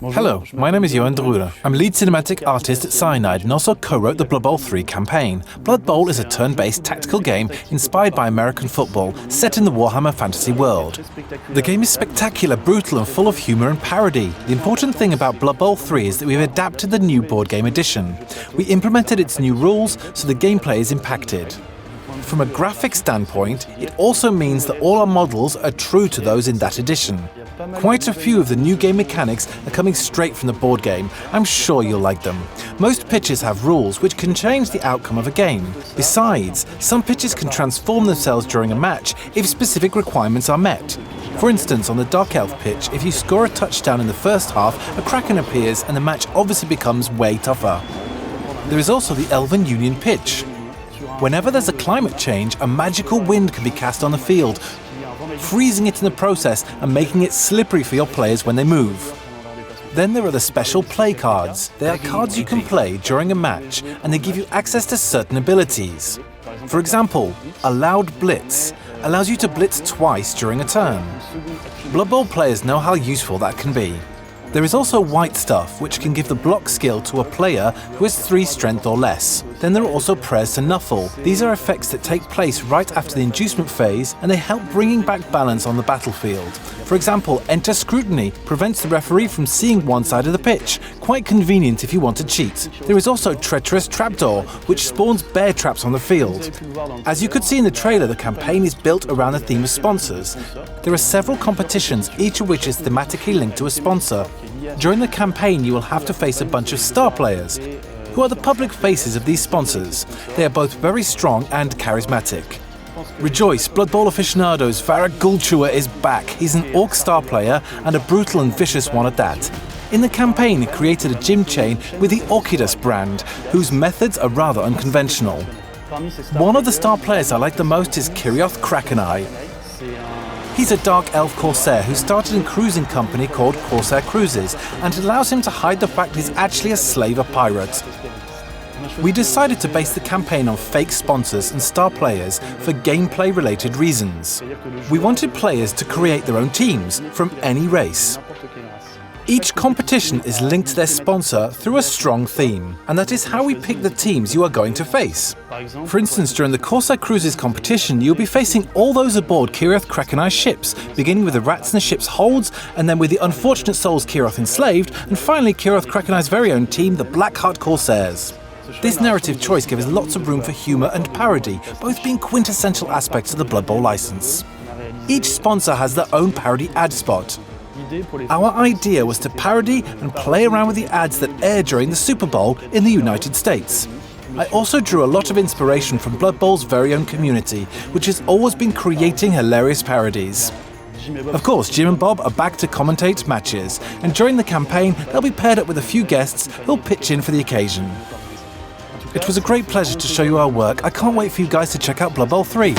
Hello, my name is Johan Druder. I'm lead cinematic artist at Cyanide and also co-wrote the Blood Bowl 3 campaign. Blood Bowl is a turn-based tactical game inspired by American football, set in the Warhammer fantasy world. The game is spectacular, brutal and full of humour and parody. The important thing about Blood Bowl 3 is that we've adapted the new board game edition. We implemented its new rules, so the gameplay is impacted. From a graphic standpoint, it also means that all our models are true to those in that edition. Quite a few of the new game mechanics are coming straight from the board game. I'm sure you'll like them. Most pitches have rules which can change the outcome of a game. Besides, some pitches can transform themselves during a match if specific requirements are met. For instance, on the Dark Elf pitch, if you score a touchdown in the first half, a Kraken appears and the match obviously becomes way tougher. There is also the Elven Union pitch. Whenever there's a climate change, a magical wind can be cast on the field, freezing it in the process and making it slippery for your players when they move. Then there are the special play cards. They are cards you can play during a match and they give you access to certain abilities. For example, a loud blitz allows you to blitz twice during a turn. Blood Bowl players know how useful that can be. There is also white stuff, which can give the block skill to a player who has 3 strength or less. Then there are also prayers to Nuffle. These are effects that take place right after the inducement phase and they help bringing back balance on the battlefield. For example, Enter Scrutiny prevents the referee from seeing one side of the pitch. Quite convenient if you want to cheat. There is also Treacherous Trapdoor, which spawns bear traps on the field. As you could see in the trailer, the campaign is built around the theme of sponsors. There are several competitions, each of which is thematically linked to a sponsor. During the campaign, you will have to face a bunch of star players, who are the public faces of these sponsors. They are both very strong and charismatic. Rejoice, Blood Bowl aficionados, Varag Gulchua is back. He's an orc star player and a brutal and vicious one at that. In the campaign, he created a gym chain with the Orchidus brand, whose methods are rather unconventional. One of the star players I like the most is Kirioth Krakeneye. He's a Dark Elf Corsair who started a cruising company called Corsair Cruises, and it allows him to hide the fact he's actually a slave of pirates. We decided to base the campaign on fake sponsors and star players for gameplay-related reasons. We wanted players to create their own teams from any race. Each competition is linked to their sponsor through a strong theme, and that is how we pick the teams you are going to face. For instance, during the Corsair Cruises competition, you'll be facing all those aboard Kirioth Krakeneye's ships, beginning with the rats in the ship's holds, and then with the unfortunate souls Kirioth enslaved, and finally Kirioth Krakeneye's very own team, the Blackheart Corsairs. This narrative choice gives lots of room for humour and parody, both being quintessential aspects of the Blood Bowl license. Each sponsor has their own parody ad spot. Our idea was to parody and play around with the ads that air during the Super Bowl in the United States. I also drew a lot of inspiration from Blood Bowl's very own community, which has always been creating hilarious parodies. Of course, Jim and Bob are back to commentate matches, and during the campaign they'll be paired up with a few guests who'll pitch in for the occasion. It was a great pleasure to show you our work. I can't wait for you guys to check out Blood Bowl 3.